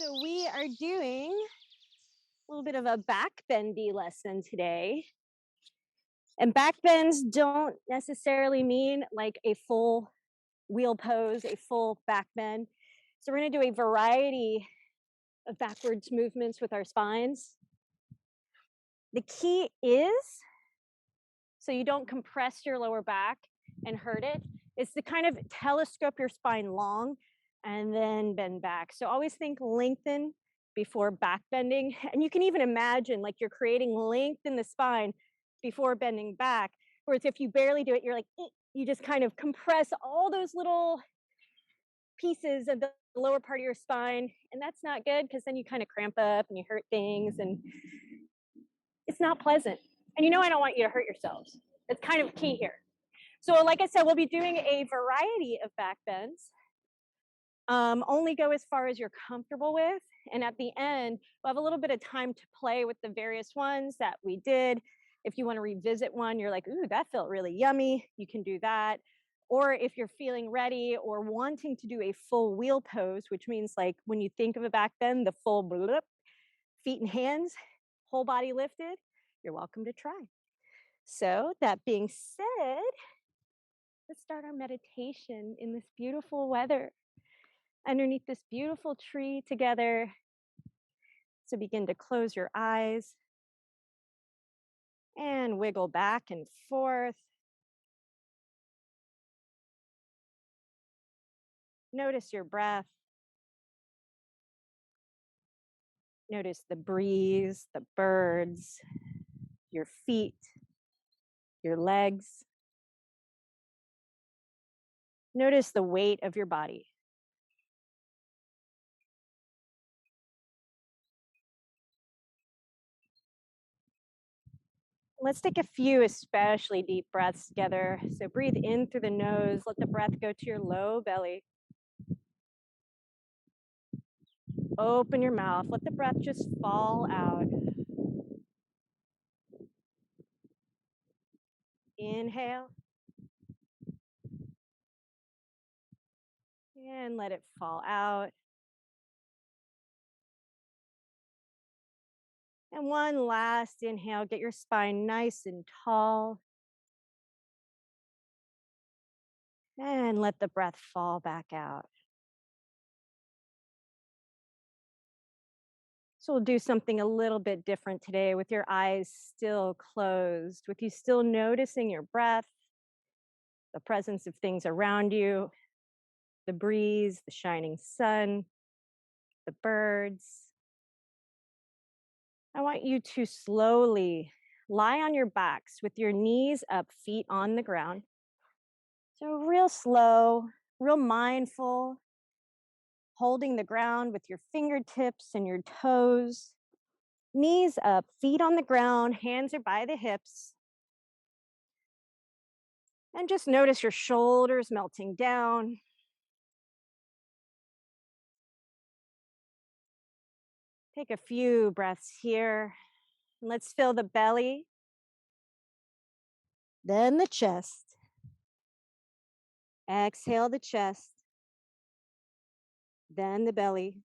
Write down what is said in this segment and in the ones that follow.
So we are doing a little bit of a back bendy lesson today. And back bends don't necessarily mean like a full wheel pose, a full back bend. So we're going to do a variety of backwards movements with our spines. The key is, so you don't compress your lower back and hurt it, is to kind of telescope your spine long and then bend back. So always think lengthen before back bending. And you can even imagine like you're creating length in the spine before bending back. Whereas if you barely do it, you're like, "Eh," you just kind of compress all those little pieces of the lower part of your spine. And that's not good because then you kind of cramp up and you hurt things and it's not pleasant. And you know, I don't want you to hurt yourselves. It's kind of key here. So like I said, we'll be doing a variety of back bends. Only go as far as you're comfortable with. And at the end, we'll have a little bit of time to play with the various ones that we did. If you want to revisit one, you're like, ooh, that felt really yummy. You can do that. Or if you're feeling ready or wanting to do a full wheel pose, which means like when you think of a back bend, the full bloop, feet and hands, whole body lifted, you're welcome to try. So that being said, let's start our meditation in this beautiful weather underneath this beautiful tree together. So begin to close your eyes and wiggle back and forth. Notice your breath. Notice the breeze, the birds, your feet, your legs. Notice the weight of your body. Let's take a few especially deep breaths together. So breathe in through the nose. Let the breath go to your low belly. Open your mouth. Let the breath just fall out. Inhale. And let it fall out. And one last inhale. Get your spine nice and tall. And let the breath fall back out. So we'll do something a little bit different today with your eyes still closed, with you still noticing your breath, the presence of things around you, the breeze, the shining sun, the birds. I want you to slowly lie on your backs with your knees up, feet on the ground. So real slow, real mindful, holding the ground with your fingertips and your toes. Knees up, feet on the ground, hands are by the hips. And just notice your shoulders melting down. Take a few breaths here. And let's fill the belly, then the chest. Exhale the chest, then the belly.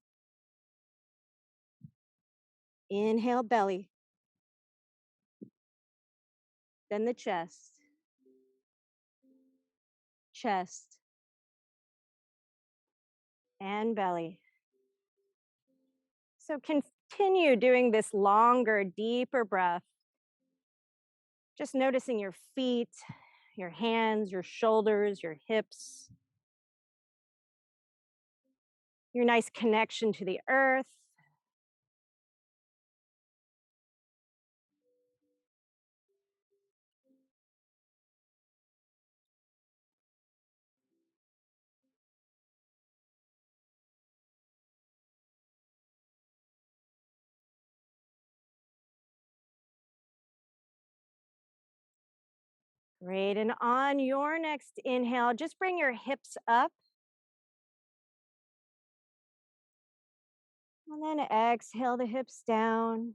Inhale belly, then the chest, chest, and belly. So continue doing this longer, deeper breath. Just noticing your feet, your hands, your shoulders, your hips, your nice connection to the earth. Great, and on your next inhale, just bring your hips up. And then exhale the hips down.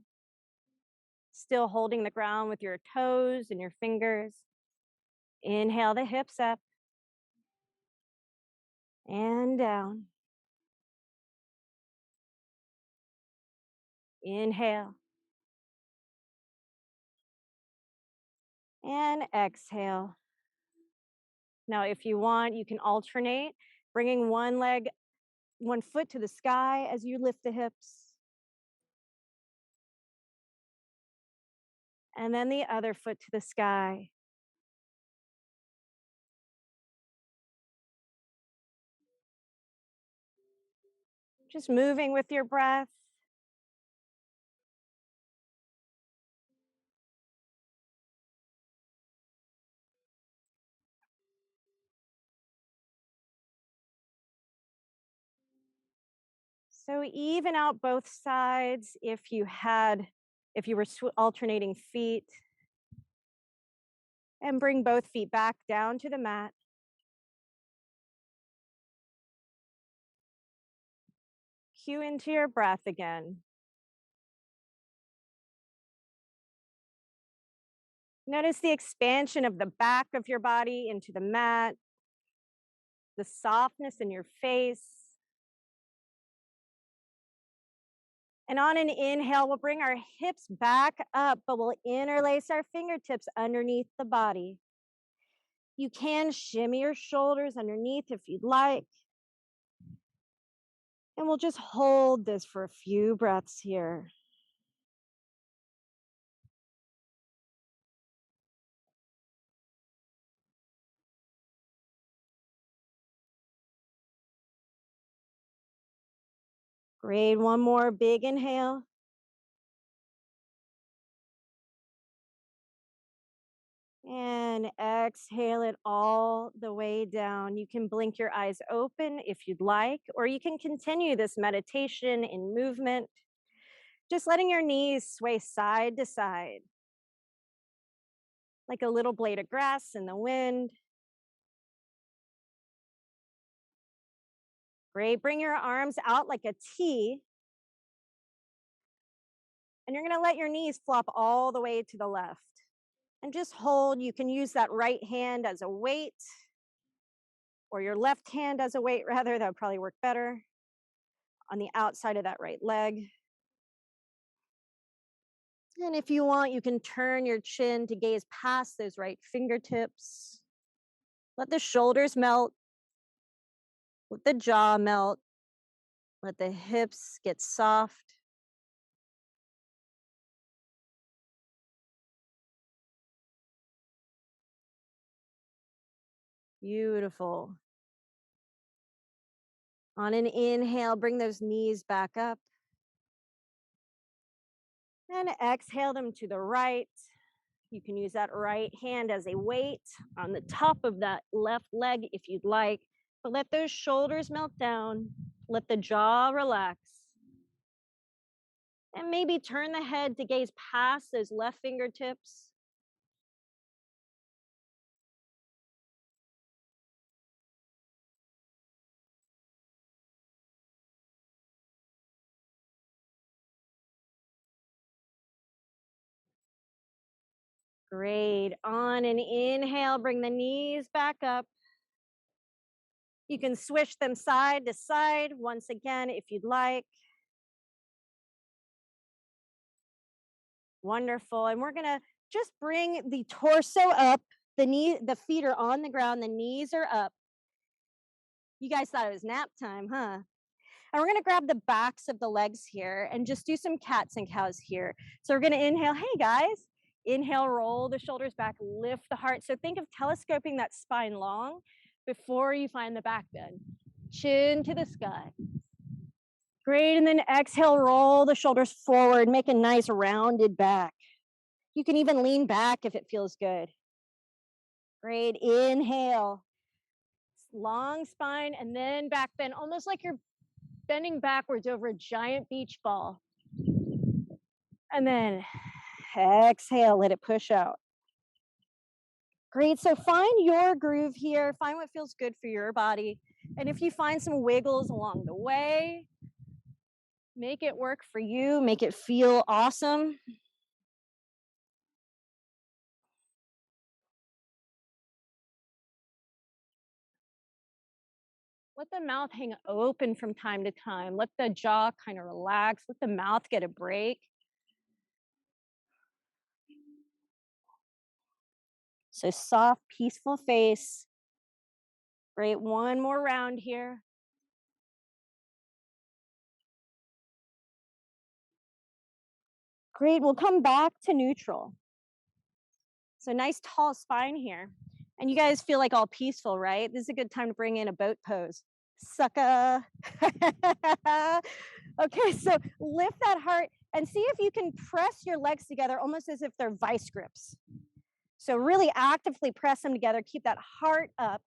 Still holding the ground with your toes and your fingers. Inhale the hips up. And down. Inhale. And exhale. Now, if you want, you can alternate, bringing one foot to the sky as you lift the hips, and then the other foot to the sky. Just moving with your breath. So even out both sides if you were alternating feet, and bring both feet back down to the mat. Cue into your breath again. Notice the expansion of the back of your body into the mat, the softness in your face. And on an inhale, we'll bring our hips back up, but we'll interlace our fingertips underneath the body. You can shimmy your shoulders underneath if you'd like. And we'll just hold this for a few breaths here. Great, one more big inhale. And exhale it all the way down. You can blink your eyes open if you'd like, or you can continue this meditation in movement, just letting your knees sway side to side, like a little blade of grass in the wind. Great, bring your arms out like a T, and you're gonna let your knees flop all the way to the left. And just hold. You can use that right hand as a weight, or your left hand as a weight, rather. That would probably work better on the outside of that right leg. And if you want, you can turn your chin to gaze past those right fingertips. Let the shoulders melt. Let the jaw melt. Let the hips get soft. Beautiful. On an inhale, bring those knees back up. And exhale them to the right. You can use that right hand as a weight on the top of that left leg if you'd like. But let those shoulders melt down. Let the jaw relax. And maybe turn the head to gaze past those left fingertips. Great. On an inhale, bring the knees back up. You can swish them side to side once again if you'd like. Wonderful. And we're going to just bring the torso up. The feet are on the ground, the knees are up. You guys thought it was nap time, huh? And we're going to grab the backs of the legs here and just do some cats and cows here. So we're going to inhale. Hey, guys. Inhale, roll the shoulders back, lift the heart. So think of telescoping that spine long before you find the back bend. Chin to the sky. Great. And then exhale, roll the shoulders forward. Make a nice rounded back. You can even lean back if it feels good. Great. Inhale. Long spine and then back bend, almost like you're bending backwards over a giant beach ball. And then exhale, let it push out. Great. So find your groove here. Find what feels good for your body. And if you find some wiggles along the way, make it work for you. Make it feel awesome. Let the mouth hang open from time to time. Let the jaw kind of relax. Let the mouth get a break. So soft, peaceful face. Great. One more round here. Great. We'll come back to neutral. So nice tall spine here. And you guys feel like all peaceful, right? This is a good time to bring in a boat pose. Sucker. Okay, so lift that heart and see if you can press your legs together almost as if they're vice grips. So really actively press them together. Keep that heart up.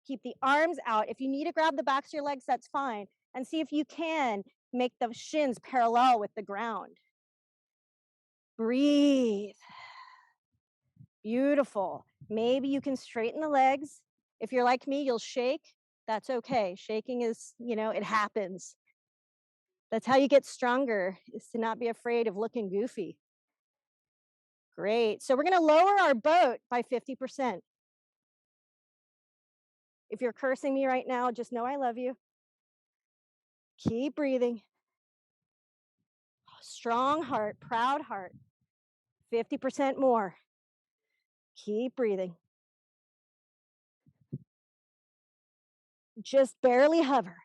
Keep the arms out. If you need to grab the backs of your legs, that's fine. And see if you can make the shins parallel with the ground. Breathe. Beautiful. Maybe you can straighten the legs. If you're like me, you'll shake. That's okay. Shaking is, it happens. That's how you get stronger, is to not be afraid of looking goofy. Great. So we're going to lower our boat by 50%. If you're cursing me right now, just know I love you. Keep breathing. Strong heart, proud heart. 50% more. Keep breathing. Just barely hover.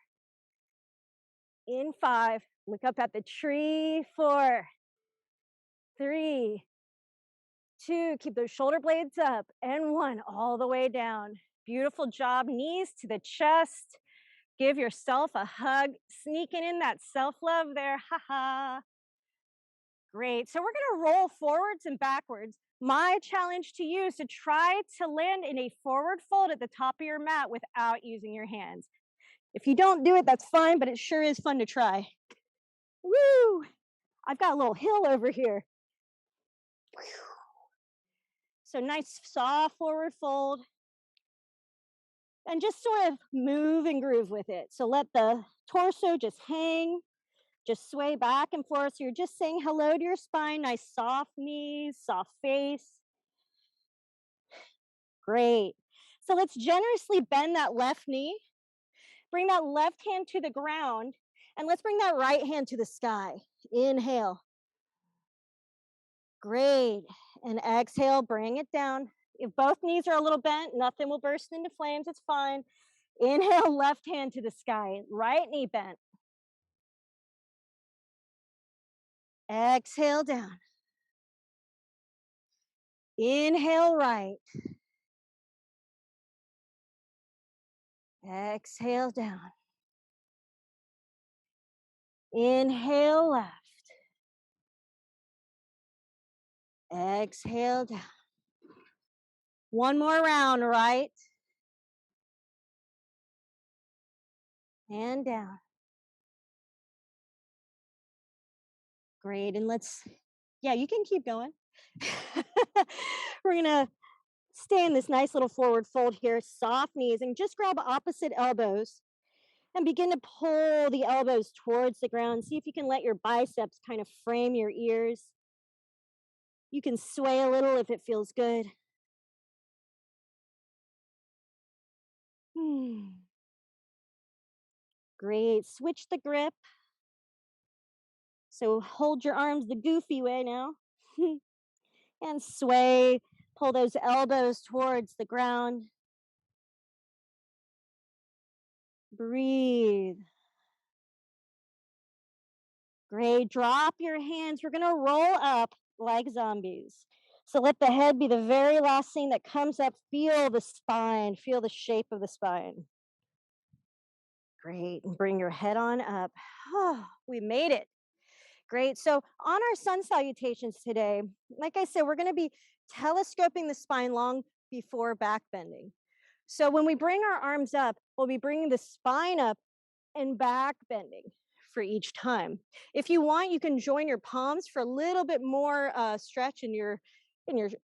In 5, look up at the tree. 4, 3, 2, keep those shoulder blades up, and 1, all the way down. Beautiful job. Knees to the chest. Give yourself a hug. Sneaking in that self-love there. Ha. Great. So we're going to roll forwards and backwards. My challenge to you is to try to land in a forward fold at the top of your mat without using your hands. If you don't do it, that's fine, but it sure is fun to try. Woo! I've got a little hill over here. So nice soft forward fold. And just sort of move and groove with it. So let the torso just hang, just sway back and forth. So you're just saying hello to your spine. Nice soft knees, soft face. Great. So let's generously bend that left knee. Bring that left hand to the ground. And let's bring that right hand to the sky. Inhale. Great. And exhale, bring it down. If both knees are a little bent, nothing will burst into flames. It's fine. Inhale, left hand to the sky. Right knee bent. Exhale down. Inhale right. Exhale down. Inhale left. Exhale down. One more round, right? And down. Great. And you can keep going. We're going to stay in this nice little forward fold here, soft knees, and just grab opposite elbows and begin to pull the elbows towards the ground. See if you can let your biceps kind of frame your ears. You can sway a little if it feels good. Great. Switch the grip. So hold your arms the goofy way now. And sway. Pull those elbows towards the ground. Breathe. Great. Drop your hands. We're going to roll up like zombies. So let the head be the very last thing that comes up. Feel the spine. Feel the shape of the spine. Great. And bring your head on up. Oh, we made it. Great. So on our sun salutations today, like I said, we're going to be telescoping the spine long before back bending. So when we bring our arms up, we'll be bringing the spine up and back bending for each time. If you want, you can join your palms for a little bit more stretch in your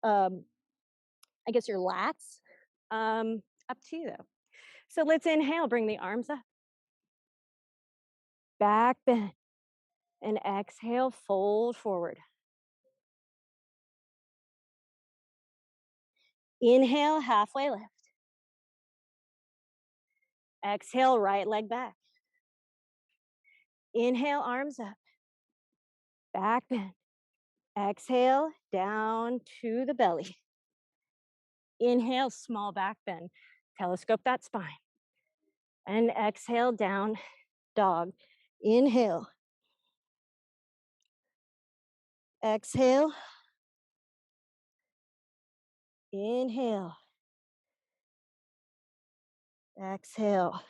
I guess your lats. Up to you though. So let's inhale, bring the arms up, back bend, and exhale, fold forward. Inhale, halfway lift. Exhale, right leg back. Inhale, arms up. Back bend. Exhale, down to the belly. Inhale, small back bend. Telescope that spine. And exhale, down dog. Inhale. Exhale. Inhale. Exhale.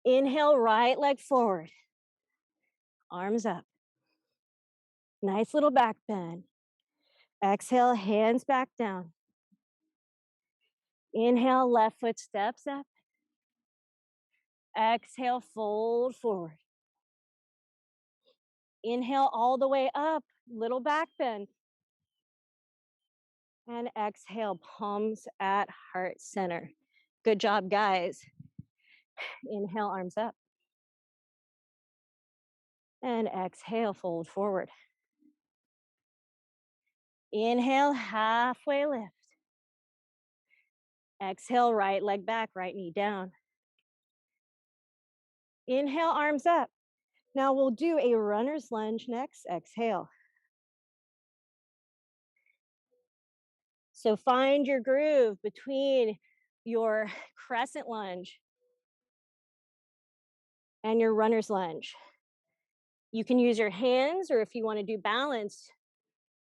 Inhale, right leg forward. Arms up. Nice little back bend. Exhale, hands back down. Inhale, left foot steps up. Exhale, fold forward. Inhale all the way up, little back bend. And exhale, palms at heart center. Good job, guys. Inhale, arms up. And exhale, fold forward. Inhale, halfway lift. Exhale, right leg back, right knee down. Inhale, arms up. Now we'll do a runner's lunge next. Exhale. So find your groove between your crescent lunge and your runner's lunge. You can use your hands, or if you want to do balanced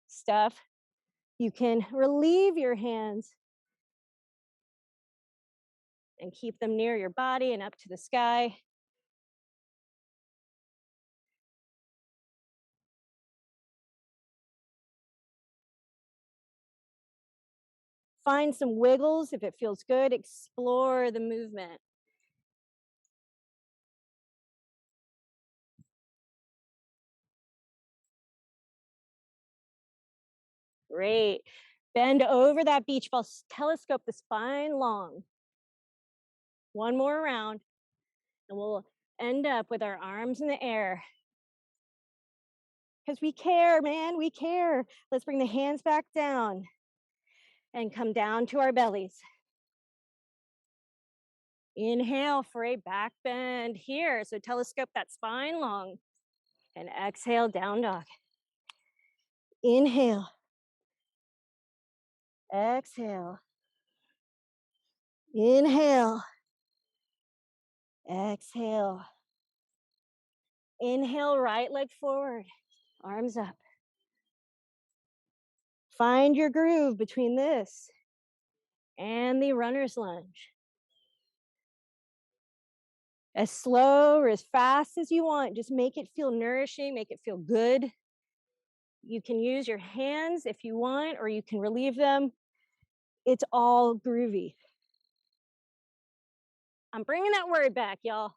stuff, you can relieve your hands and keep them near your body and up to the sky. Find some wiggles if it feels good. Explore the movement. Great. Bend over that beach ball. Telescope the spine long. One more round, and we'll end up with our arms in the air. Because we care, man, we care. Let's bring the hands back down and come down to our bellies. Inhale for a back bend here. So telescope that spine long. And exhale, down dog. Inhale. Exhale. Inhale. Exhale. Inhale, right leg forward. Arms up. Find your groove between this and the runner's lunge. As slow or as fast as you want, just make it feel nourishing, make it feel good. You can use your hands if you want, or you can relieve them. It's all groovy. I'm bringing that word back, y'all.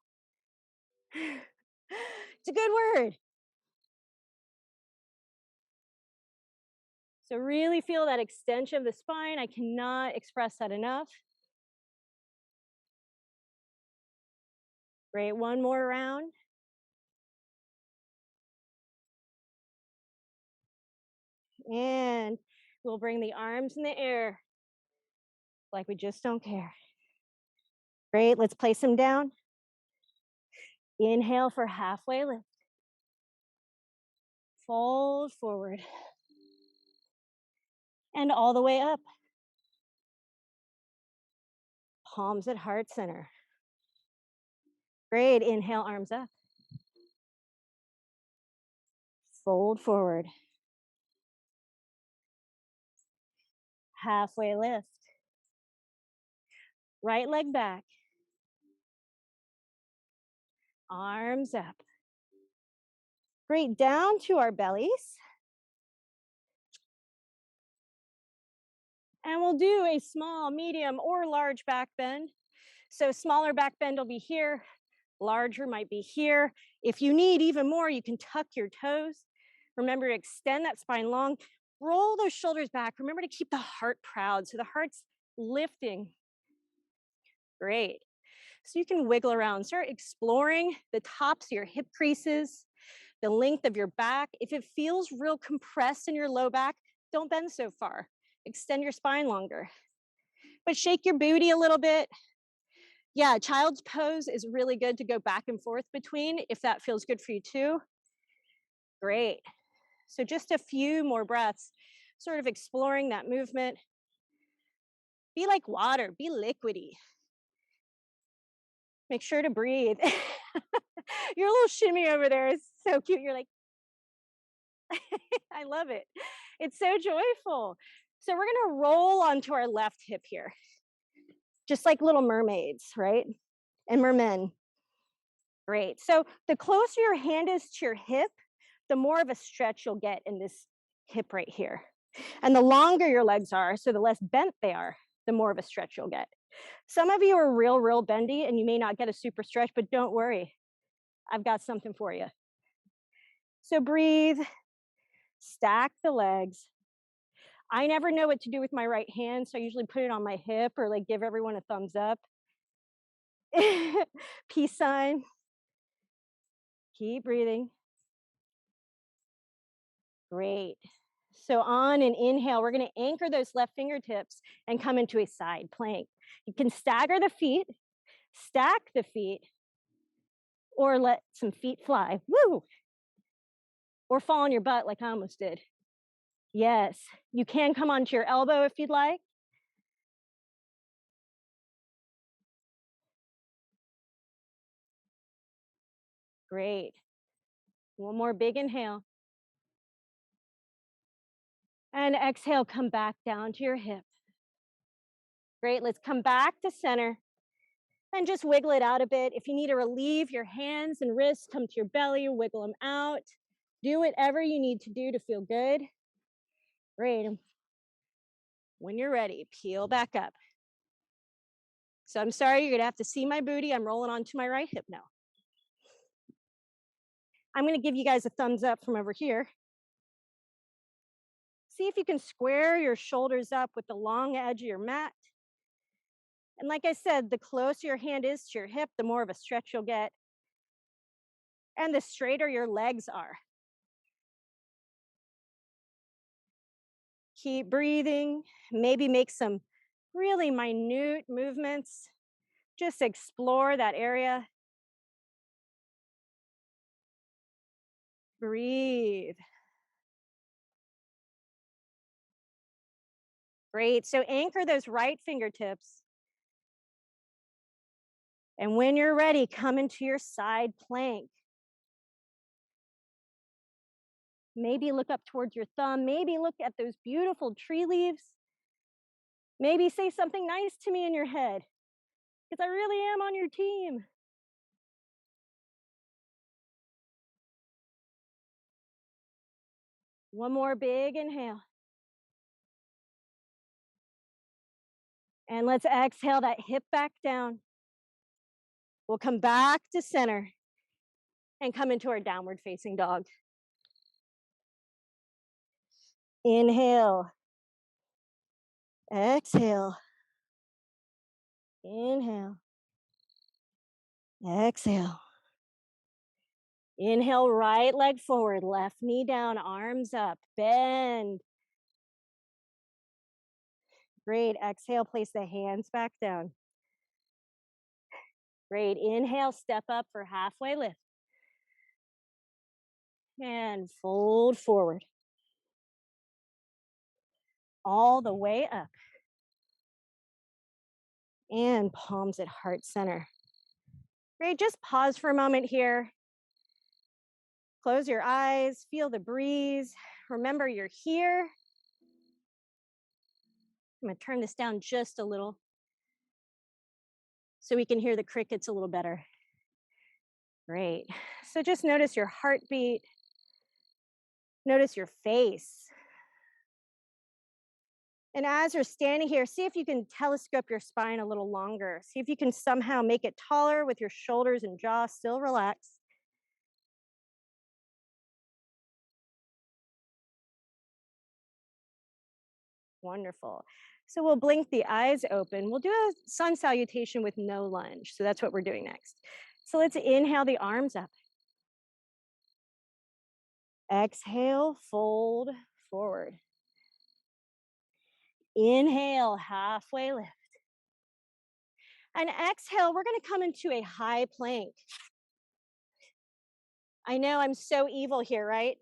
It's a good word. So really feel that extension of the spine. I cannot express that enough. Great, one more round. And we'll bring the arms in the air like we just don't care. Great, let's place them down. Inhale for halfway lift. Fold forward. And all the way up. Palms at heart center. Great, inhale, arms up. Fold forward. Halfway lift. Right leg back. Arms up. Great, down to our bellies. And we'll do a small, medium, or large back bend. So smaller back bend will be here. Larger might be here. If you need even more, you can tuck your toes. Remember to extend that spine long. Roll those shoulders back. Remember to keep the heart proud. So the heart's lifting. Great. So you can wiggle around. Start exploring the tops of your hip creases, the length of your back. If it feels real compressed in your low back, don't bend so far. Extend your spine longer. but shake your booty a little bit. Yeah, child's pose is really good to go back and forth between if that feels good for you too. Great. So just a few more breaths, sort of exploring that movement. Be like water, be liquidy. Make sure to breathe. Your little shimmy over there is so cute. You're like, I love it. It's so joyful. So we're going to roll onto our left hip here, just like little mermaids, right? And mermen. Great. So the closer your hand is to your hip, the more of a stretch you'll get in this hip right here. And the longer your legs are, so the less bent they are, the more of a stretch you'll get. Some of you are real bendy and you may not get a super stretch, but don't worry. I've got something for you. So breathe, stack the legs. I never know what to do with my right hand, so I usually put it on my hip or like give everyone a thumbs up. Peace sign. Keep breathing. Great. So on an inhale, we're going to anchor those left fingertips and come into a side plank. You can stagger the feet, stack the feet, or let some feet fly. Woo! Or fall on your butt like I almost did. Yes, you can come onto your elbow if you'd like. Great. One more big inhale. And exhale, come back down to your hip. Great, let's come back to center and just wiggle it out a bit. If you need to relieve your hands and wrists, come to your belly, wiggle them out. Do whatever you need to do to feel good. Great. When you're ready, peel back up. So I'm sorry, you're gonna have to see my booty. I'm rolling onto my right hip now. I'm gonna give you guys a thumbs up from over here. See if you can square your shoulders up with the long edge of your mat. And like I said, the closer your hand is to your hip, the more of a stretch you'll get. And the straighter your legs are. Keep breathing. Maybe make some really minute movements. Just explore that area. Breathe. Great. So anchor those right fingertips. And when you're ready, come into your side plank. Maybe look up towards your thumb. Maybe look at those beautiful tree leaves. Maybe say something nice to me in your head, because I really am on your team. One more big inhale. And let's exhale that hip back down. We'll come back to center and come into our downward facing dog. Inhale. Exhale. Inhale. Exhale. Inhale, right leg forward, left knee down, arms up, bend. Great. Exhale, place the hands back down. Great. Inhale, step up for halfway lift. And fold forward. All the way up. And palms at heart center. Great. Just pause for a moment here. Close your eyes, feel the breeze. Remember, you're here. I'm going to turn this down just a little so we can hear the crickets a little better. Great. So just notice your heartbeat. Notice your face. And as you're standing here, see if you can telescope your spine a little longer. See if you can somehow make it taller with your shoulders and jaw still relaxed. Wonderful. So we'll blink the eyes open. We'll do a sun salutation with no lunge. So that's what we're doing next. So let's inhale the arms up. Exhale, fold forward. Inhale, halfway lift. And exhale, we're going to come into a high plank. I know I'm so evil here, right?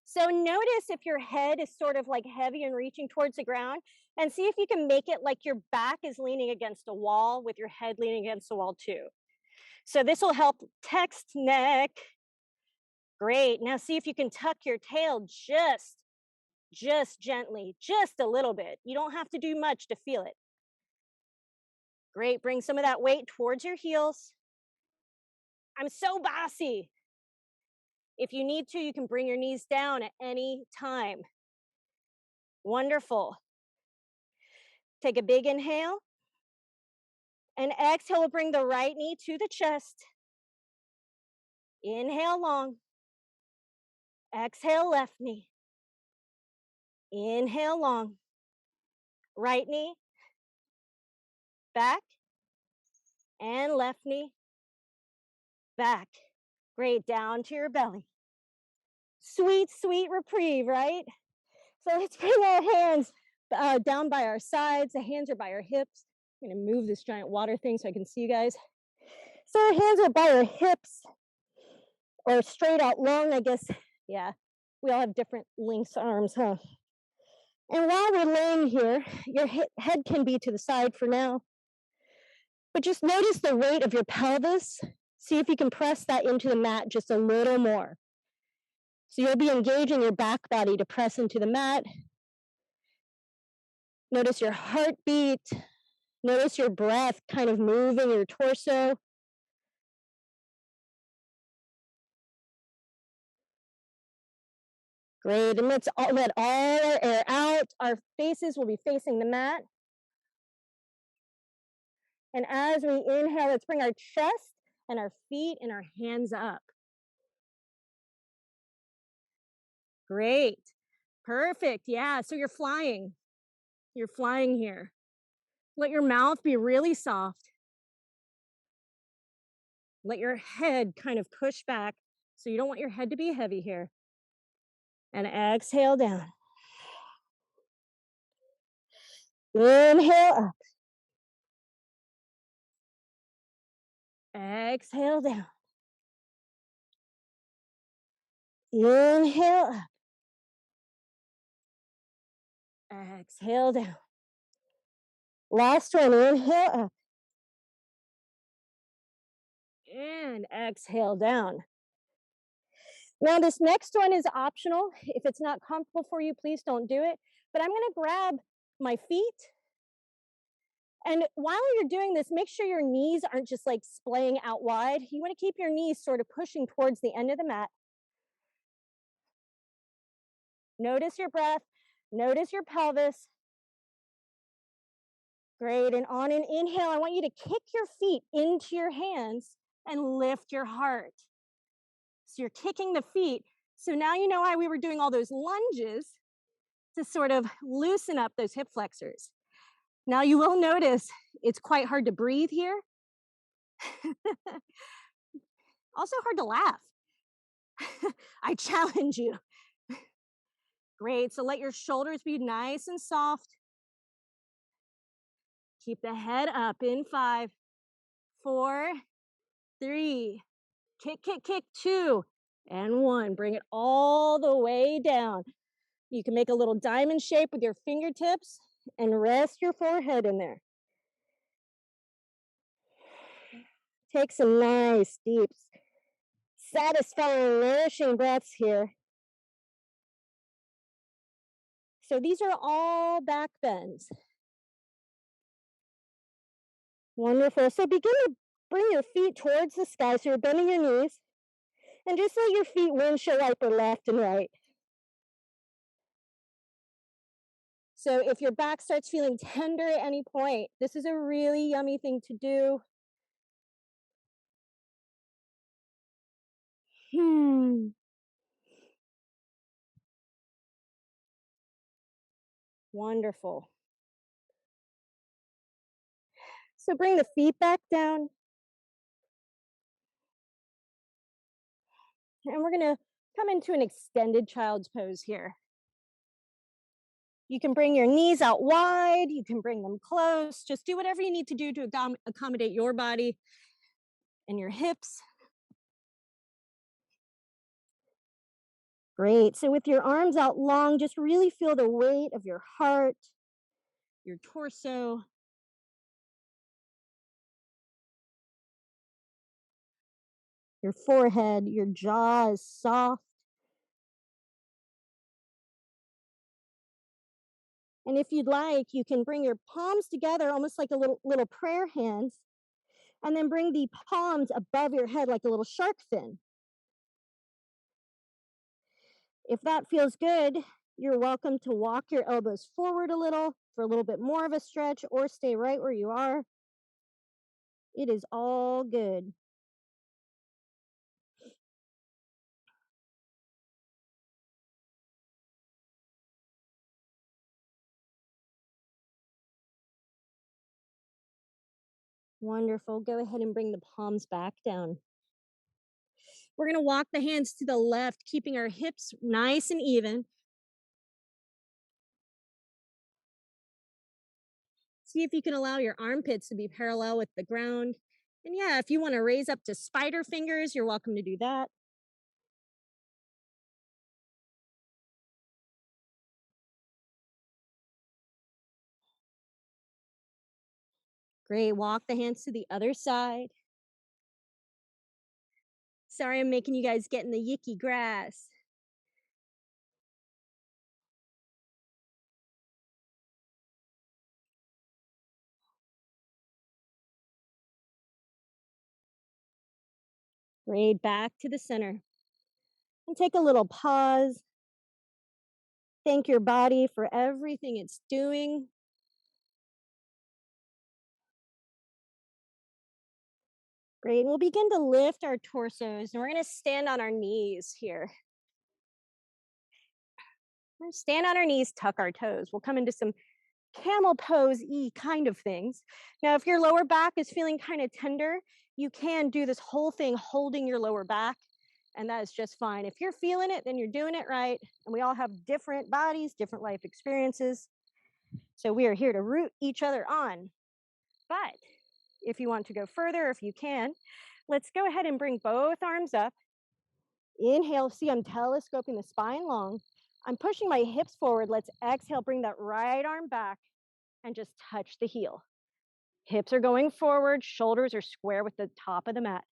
So notice if your head is sort of like heavy and reaching towards the ground, and see if you can make it like your back is leaning against a wall with your head leaning against the wall too. So this will help text neck. Great. Now see if you can tuck your tail just gently, just a little bit. You don't have to do much to feel it. Great. Bring some of that weight towards your heels. I'm so bossy. If you need to, you can bring your knees down at any time. Wonderful. Take a big inhale. And exhale, we'll bring the right knee to the chest. Inhale long. Exhale, left knee. Inhale long. Right knee. Back. And left knee. Back. Great. Down to your belly. Sweet, sweet reprieve, right? So let's bring our hands down by our sides. The hands are by our hips. I'm going to move this giant water thing so I can see you guys. So our hands are by our hips or straight out long, I guess. Yeah, we all have different lengths arms, huh? And while we're laying here, your head can be to the side for now. But just notice the weight of your pelvis. See if you can press that into the mat just a little more. So you'll be engaging your back body to press into the mat. Notice your heartbeat. Notice your breath kind of moving your torso. Great, and let's let all our air out. Our faces will be facing the mat. And as we inhale, let's bring our chest and our feet and our hands up. Great, perfect, yeah, so you're flying. You're flying here. Let your mouth be really soft. Let your head kind of push back. So you don't want your head to be heavy here. And exhale down. Inhale up. Exhale down. Inhale up. Exhale down. Last one, inhale up. And exhale down. Now this next one is optional. If it's not comfortable for you, please don't do it. But I'm gonna grab my feet. And while you're doing this, make sure your knees aren't just like splaying out wide. You wanna keep your knees sort of pushing towards the end of the mat. Notice your breath, notice your pelvis. Great, and on an inhale, I want you to kick your feet into your hands and lift your heart. So you're kicking the feet. So now you know why we were doing all those lunges to sort of loosen up those hip flexors. Now you will notice it's quite hard to breathe here. Also hard to laugh. I challenge you. Great, so let your shoulders be nice and soft. Keep the head up in 5, 4, 3, kick, kick, kick, 2, and 1. Bring it all the way down. You can make a little diamond shape with your fingertips and rest your forehead in there. Take some nice, deep, satisfying, nourishing breaths here. So these are all back bends. Wonderful. So begin to bring your feet towards the sky. So you're bending your knees. And just let your feet windshield wiper left and right. So if your back starts feeling tender at any point, this is a really yummy thing to do. Wonderful. So bring the feet back down. And we're going to come into an extended child's pose here. You can bring your knees out wide, you can bring them close. Just do whatever you need to do to accommodate your body and your hips. Great. So with your arms out long, just really feel the weight of your heart, your torso. Your forehead, your jaw is soft. And if you'd like, you can bring your palms together almost like a little prayer hands, and then bring the palms above your head like a little shark fin. If that feels good, you're welcome to walk your elbows forward a little for a little bit more of a stretch, or stay right where you are. It is all good. Wonderful. Go ahead and bring the palms back down. We're going to walk the hands to the left, keeping our hips nice and even. See if you can allow your armpits to be parallel with the ground. And yeah, if you want to raise up to spider fingers, you're welcome to do that. Great. Walk the hands to the other side. Sorry, I'm making you guys get in the yicky grass. Great. Back to the center. And take a little pause. Thank your body for everything it's doing. Great. And we'll begin to lift our torsos, and we're going to stand on our knees here. We're going to stand on our knees, tuck our toes. We'll come into some camel pose-y kind of things. Now, if your lower back is feeling kind of tender, you can do this whole thing holding your lower back, and that is just fine. If you're feeling it, then you're doing it right. And we all have different bodies, different life experiences. So we are here to root each other on. But if you want to go further, if you can, let's go ahead and bring both arms up. Inhale, see I'm telescoping the spine long. I'm pushing my hips forward. Let's exhale, bring that right arm back and just touch the heel. Hips are going forward, shoulders are square with the top of the mat.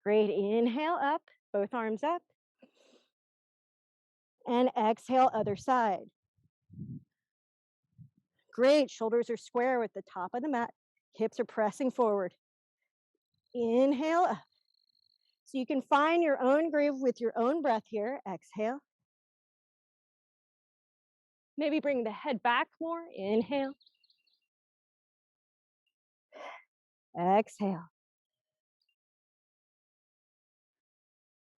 Great, inhale up, both arms up. And exhale, other side. Great, shoulders are square with the top of the mat. Hips are pressing forward. Inhale up. So you can find your own groove with your own breath here. Exhale. Maybe bring the head back more. Inhale. Exhale.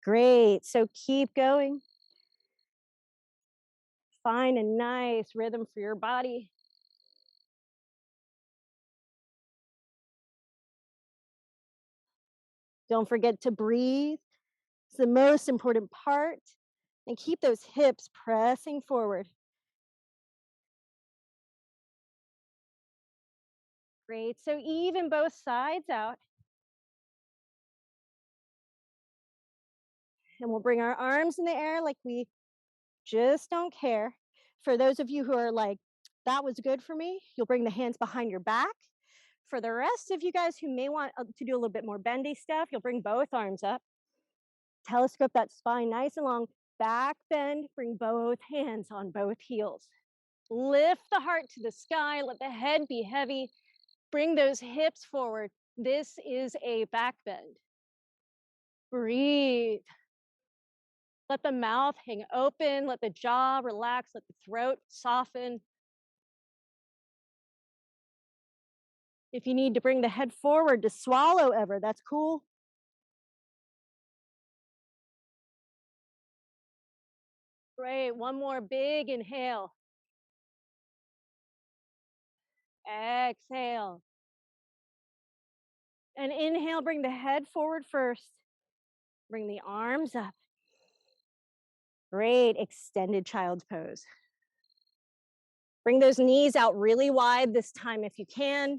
Great. So keep going. Find a nice rhythm for your body. Don't forget to breathe. It's the most important part. And keep those hips pressing forward. Great. So even both sides out. And we'll bring our arms in the air like we just don't care. For those of you who are like, that was good for me, you'll bring the hands behind your back. For the rest of you guys who may want to do a little bit more bendy stuff, you'll bring both arms up. Telescope that spine nice and long. Back bend, bring both hands on both heels. Lift the heart to the sky, let the head be heavy. Bring those hips forward. This is a back bend. Breathe. Let the mouth hang open, let the jaw relax, let the throat soften. If you need to bring the head forward to swallow ever, that's cool. Great, one more big inhale. Exhale. And inhale, bring the head forward first. Bring the arms up. Great, extended child's pose. Bring those knees out really wide this time if you can.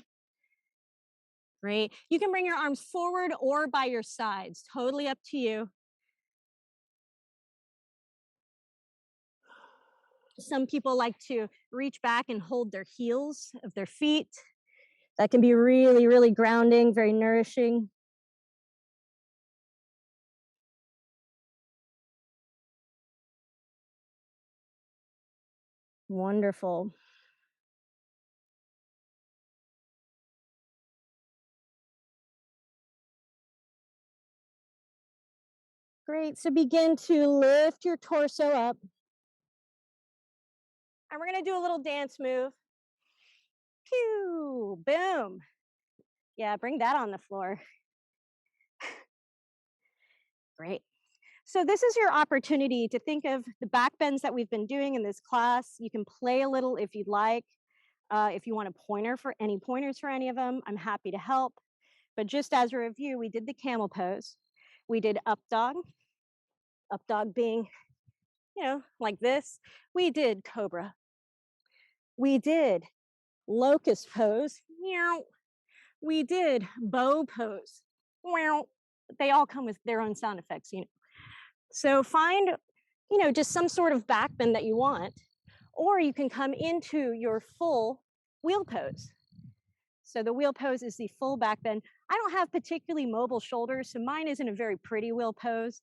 Great. You can bring your arms forward or by your sides, totally up to you. Some people like to reach back and hold their heels of their feet. That can be really, really grounding, very nourishing. Wonderful. Great. So begin to lift your torso up. And we're going to do a little dance move. Pew, boom. Yeah, bring that on the floor. Great. So this is your opportunity to think of the back bends that we've been doing in this class. You can play a little if you'd like. If you want a pointer for any pointers for any of them, I'm happy to help. But just as a review, we did the camel pose. We did up dog being, like this. We did cobra. We did locust pose. Meow. We did bow pose. Meow. They all come with their own sound effects, So find, just some sort of back bend that you want, or you can come into your full wheel pose. So the wheel pose is the full back bend. I don't have particularly mobile shoulders, so mine isn't a very pretty wheel pose.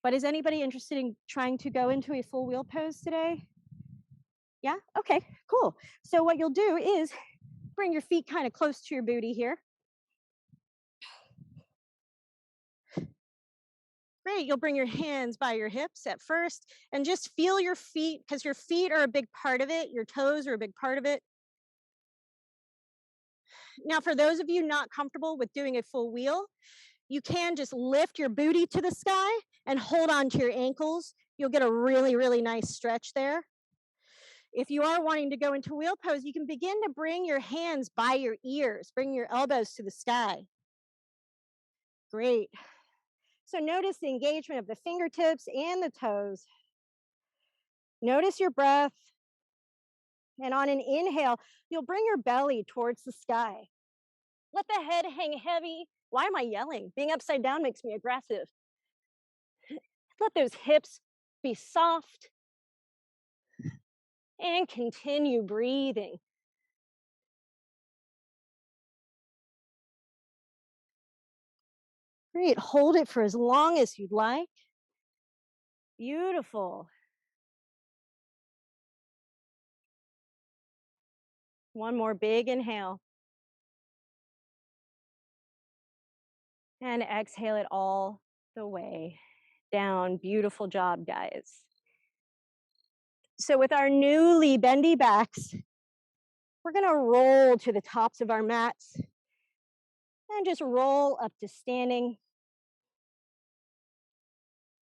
But is anybody interested in trying to go into a full wheel pose today? Yeah? Okay, cool. So what you'll do is bring your feet kind of close to your booty here. Great, you'll bring your hands by your hips at first and just feel your feet, because your feet are a big part of it. Your toes are a big part of it. Now, for those of you not comfortable with doing a full wheel, you can just lift your booty to the sky and hold on to your ankles. You'll get a really, really nice stretch there. If you are wanting to go into wheel pose, you can begin to bring your hands by your ears, bring your elbows to the sky. Great. So notice the engagement of the fingertips and the toes. Notice your breath. And on an inhale, you'll bring your belly towards the sky. Let the head hang heavy. Why am I yelling? Being upside down makes me aggressive. Let those hips be soft. And continue breathing. Great. Hold it for as long as you'd like. Beautiful. One more big inhale. And exhale it all the way down. Beautiful job, guys. So with our newly bendy backs, we're going to roll to the tops of our mats and just roll up to standing.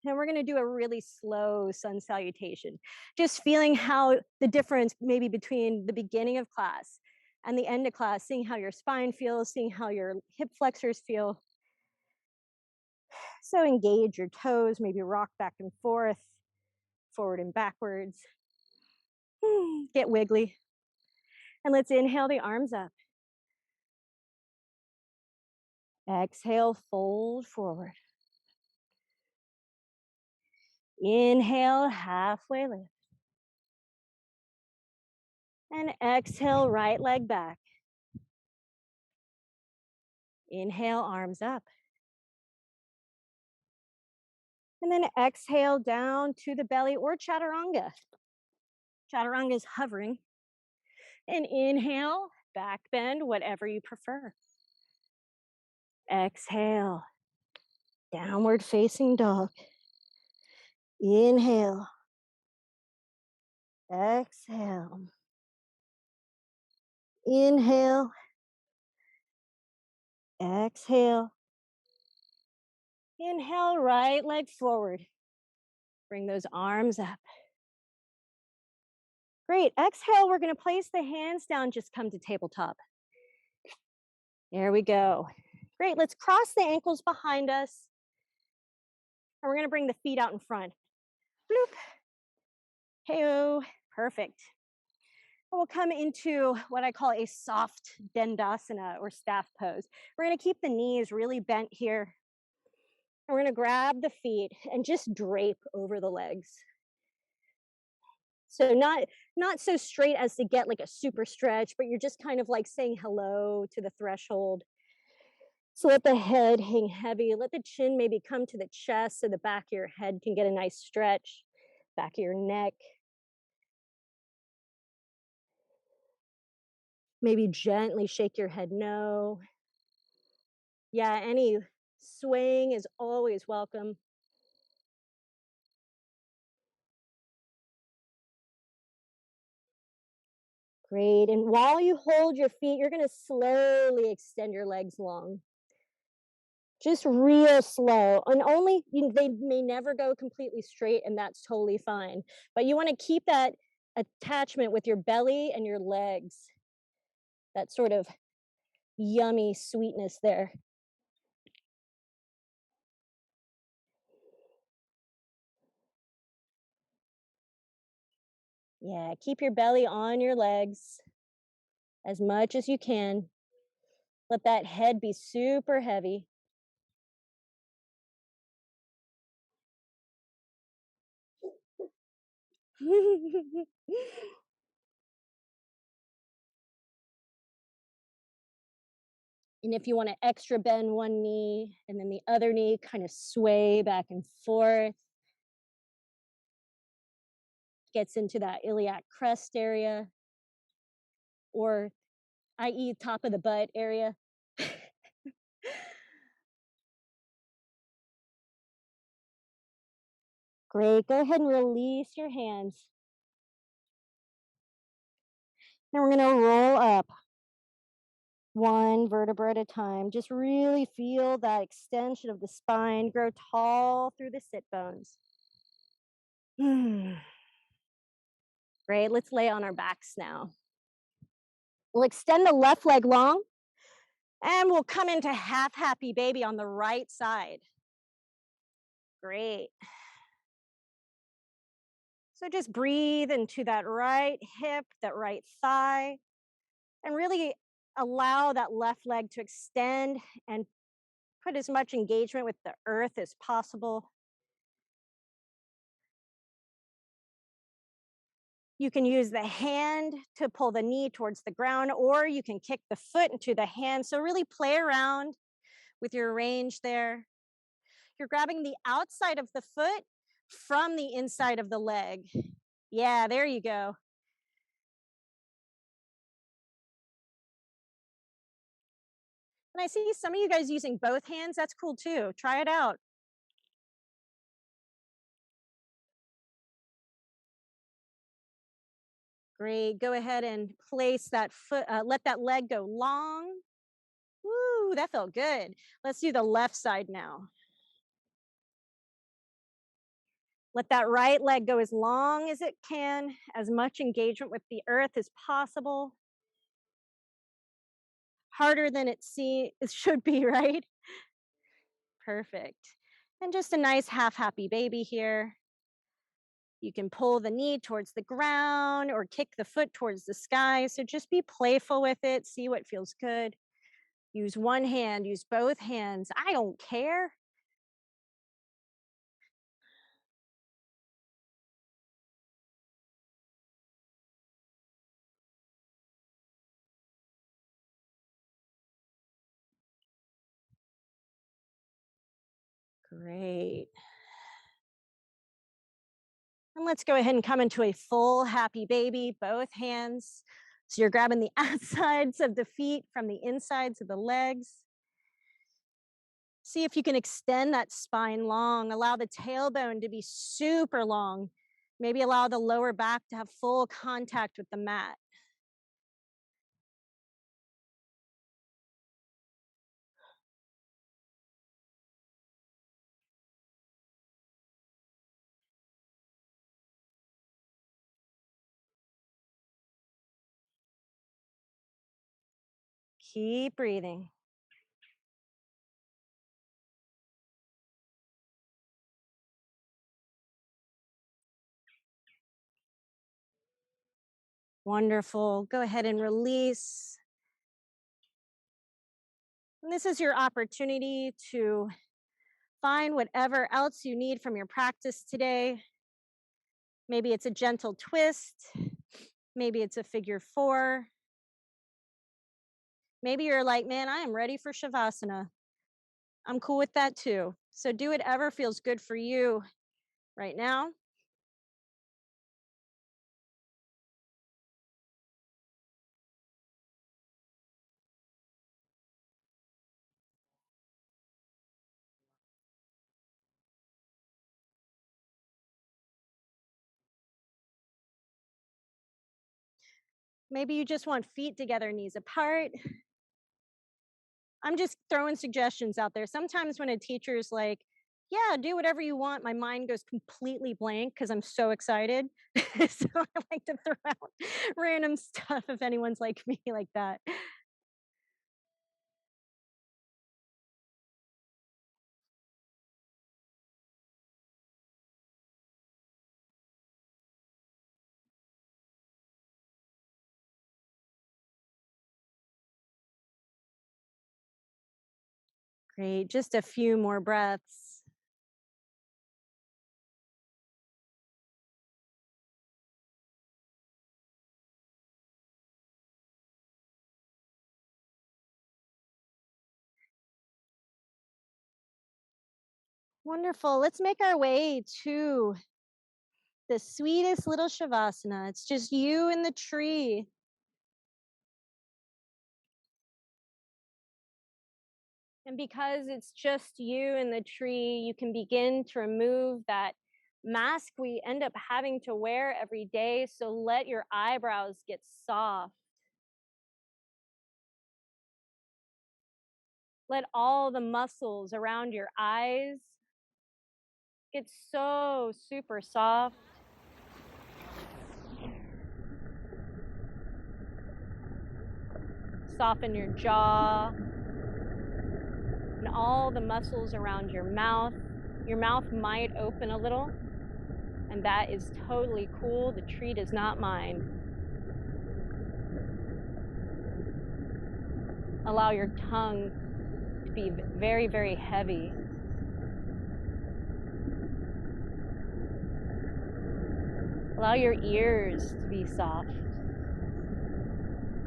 And we're going to do a really slow sun salutation, just feeling how the difference maybe between the beginning of class and the end of class, seeing how your spine feels, seeing how your hip flexors feel. So engage your toes, maybe rock back and forth, forward and backwards. Get wiggly. And let's inhale the arms up. Exhale, fold forward. Inhale, halfway lift. And exhale, right leg back. Inhale, arms up. And then exhale down to the belly or chaturanga. Chaturanga is hovering. And inhale, back bend, whatever you prefer. Exhale, downward facing dog. Inhale. Exhale. Inhale. Exhale. Inhale, right leg forward. Bring those arms up. Great. Exhale, we're going to place the hands down, just come to tabletop. There we go. Great. Let's cross the ankles behind us. And we're going to bring the feet out in front. Bloop. Hey-oh. Perfect. We'll come into what I call a soft dandasana or staff pose. We're going to keep the knees really bent here. And we're going to grab the feet and just drape over the legs. So not so straight as to get like a super stretch, but you're just kind of like saying hello to the threshold. So let the head hang heavy. Let the chin maybe come to the chest so the back of your head can get a nice stretch. Back of your neck. Maybe gently shake your head no. Yeah, any swaying is always welcome. Great. And while you hold your feet, you're going to slowly extend your legs long. Just real slow. And they may never go completely straight, and that's totally fine. But you want to keep that attachment with your belly and your legs. That sort of yummy sweetness there. Yeah, keep your belly on your legs as much as you can. Let that head be super heavy. And if you want to extra bend one knee and then the other knee, kind of sway back and forth. Gets into that iliac crest area, or i.e. top of the butt area. Great. Go ahead and release your hands. Now we're going to roll up one vertebra at a time. Just really feel that extension of the spine grow tall through the sit bones. Great. Let's lay on our backs now. We'll extend the left leg long, and we'll come into half happy baby on the right side. Great. So just breathe into that right hip, that right thigh, and really allow that left leg to extend and put as much engagement with the earth as possible. You can use the hand to pull the knee towards the ground, or you can kick the foot into the hand. So really play around with your range there. You're grabbing the outside of the foot from the inside of the leg. Yeah, there you go. And I see some of you guys using both hands. That's cool too. Try it out. Great. Go ahead and place that foot, let that leg go long. Woo, that felt good. Let's do the left side now. Let that right leg go as long as it can, as much engagement with the earth as possible. Harder than it should be, right? Perfect. And just a nice half happy baby here. You can pull the knee towards the ground or kick the foot towards the sky. So just be playful with it, see what feels good. Use one hand, use both hands. I don't care. Great. And let's go ahead and come into a full happy baby, both hands. So you're grabbing the outsides of the feet from the insides of the legs. See if you can extend that spine long. Allow the tailbone to be super long. Maybe allow the lower back to have full contact with the mat. Keep breathing. Wonderful. Go ahead and release. And this is your opportunity to find whatever else you need from your practice today. Maybe it's a gentle twist. Maybe it's a figure four. Maybe you're like, man, I am ready for Shavasana. I'm cool with that too. So do whatever feels good for you right now. Maybe you just want feet together, knees apart. I'm just throwing suggestions out there. Sometimes when a teacher's like, yeah, do whatever you want, my mind goes completely blank because I'm so excited. So I like to throw out random stuff if anyone's like me like that. Great. Just a few more breaths. Wonderful. Let's make our way to the sweetest little Shavasana. It's just you and the tree. And because it's just you and the tree, you can begin to remove that mask we end up having to wear every day. So let your eyebrows get soft. Let all the muscles around your eyes get so super soft. Soften your jaw and all the muscles around your mouth. Your mouth might open a little, and that is totally cool. The tree does not mind. Allow your tongue to be very, very heavy. Allow your ears to be soft.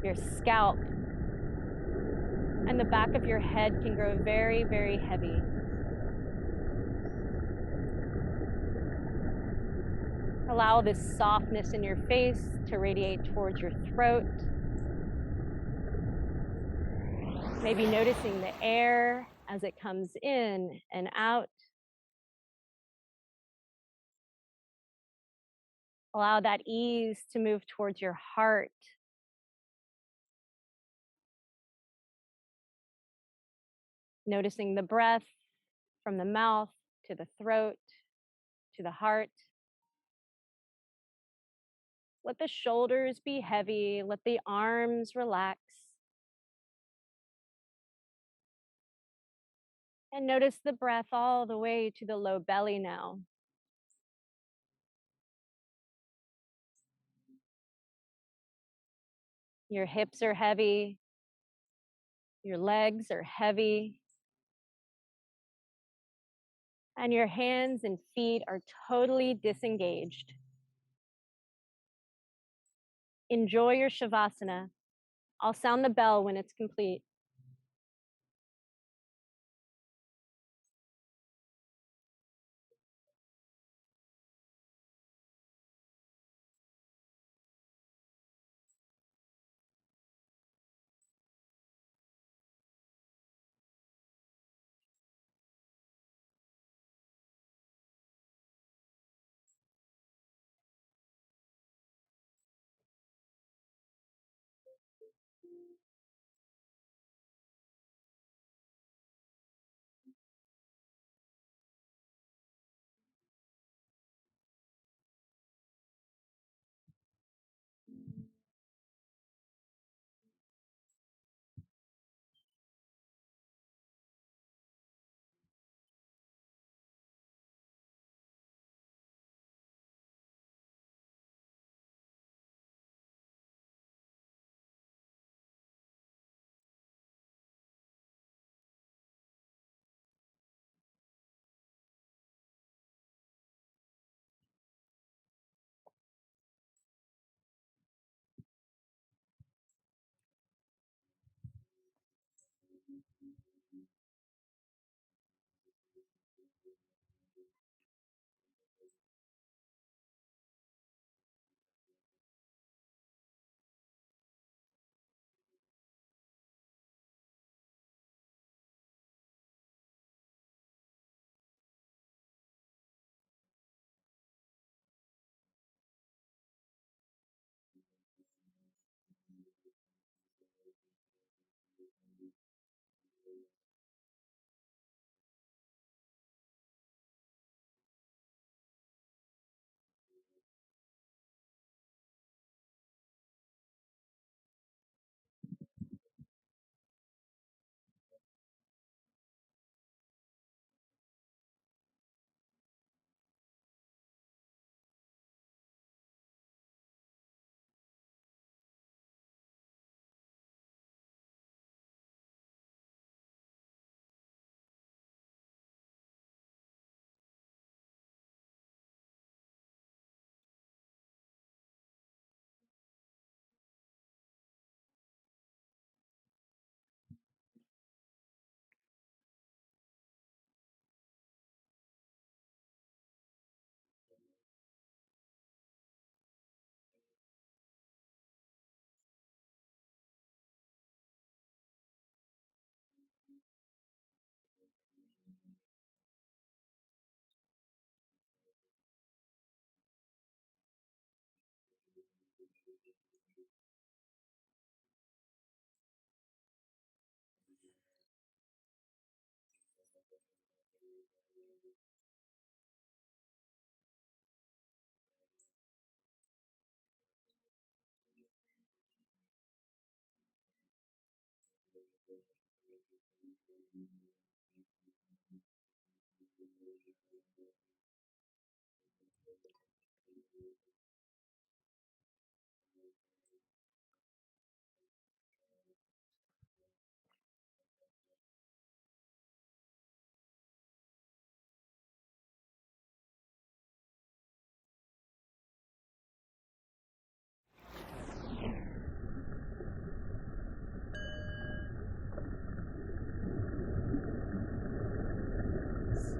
Your scalp and the back of your head can grow very, very heavy. Allow this softness in your face to radiate towards your throat. Maybe noticing the air as it comes in and out. Allow that ease to move towards your heart. Noticing the breath from the mouth to the throat to the heart. Let the shoulders be heavy. Let the arms relax. And notice the breath all the way to the low belly now. Your hips are heavy. Your legs are heavy. And your hands and feet are totally disengaged. Enjoy your Shavasana. I'll sound the bell when it's complete.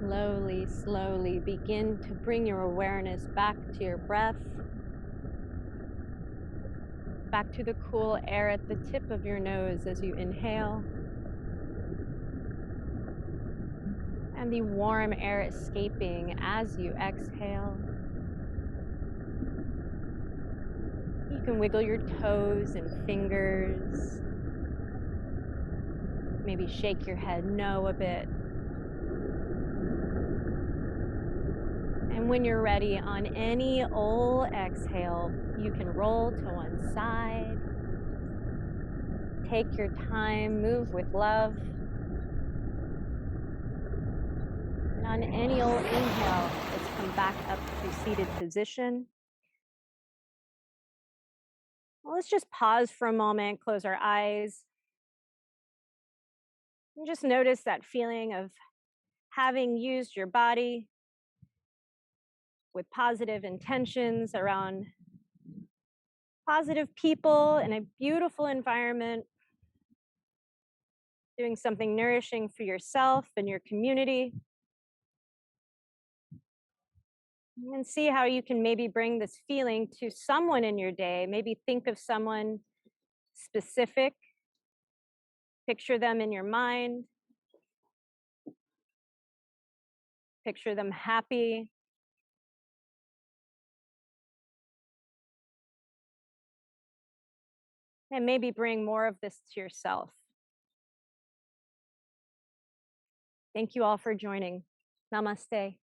Slowly, slowly begin to bring your awareness back to your breath, back to the cool air at the tip of your nose as you inhale, and the warm air escaping as you exhale. You can wiggle your toes and fingers, maybe shake your head no a bit. And when you're ready, on any old exhale, you can roll to one side. Take your time, move with love. And on any old inhale, let's come back up to seated position. Well, let's just pause for a moment, close our eyes, and just notice that feeling of having used your body with positive intentions around positive people in a beautiful environment, doing something nourishing for yourself and your community. And see how you can maybe bring this feeling to someone in your day. Maybe think of someone specific, picture them in your mind, picture them happy. And maybe bring more of this to yourself. Thank you all for joining. Namaste.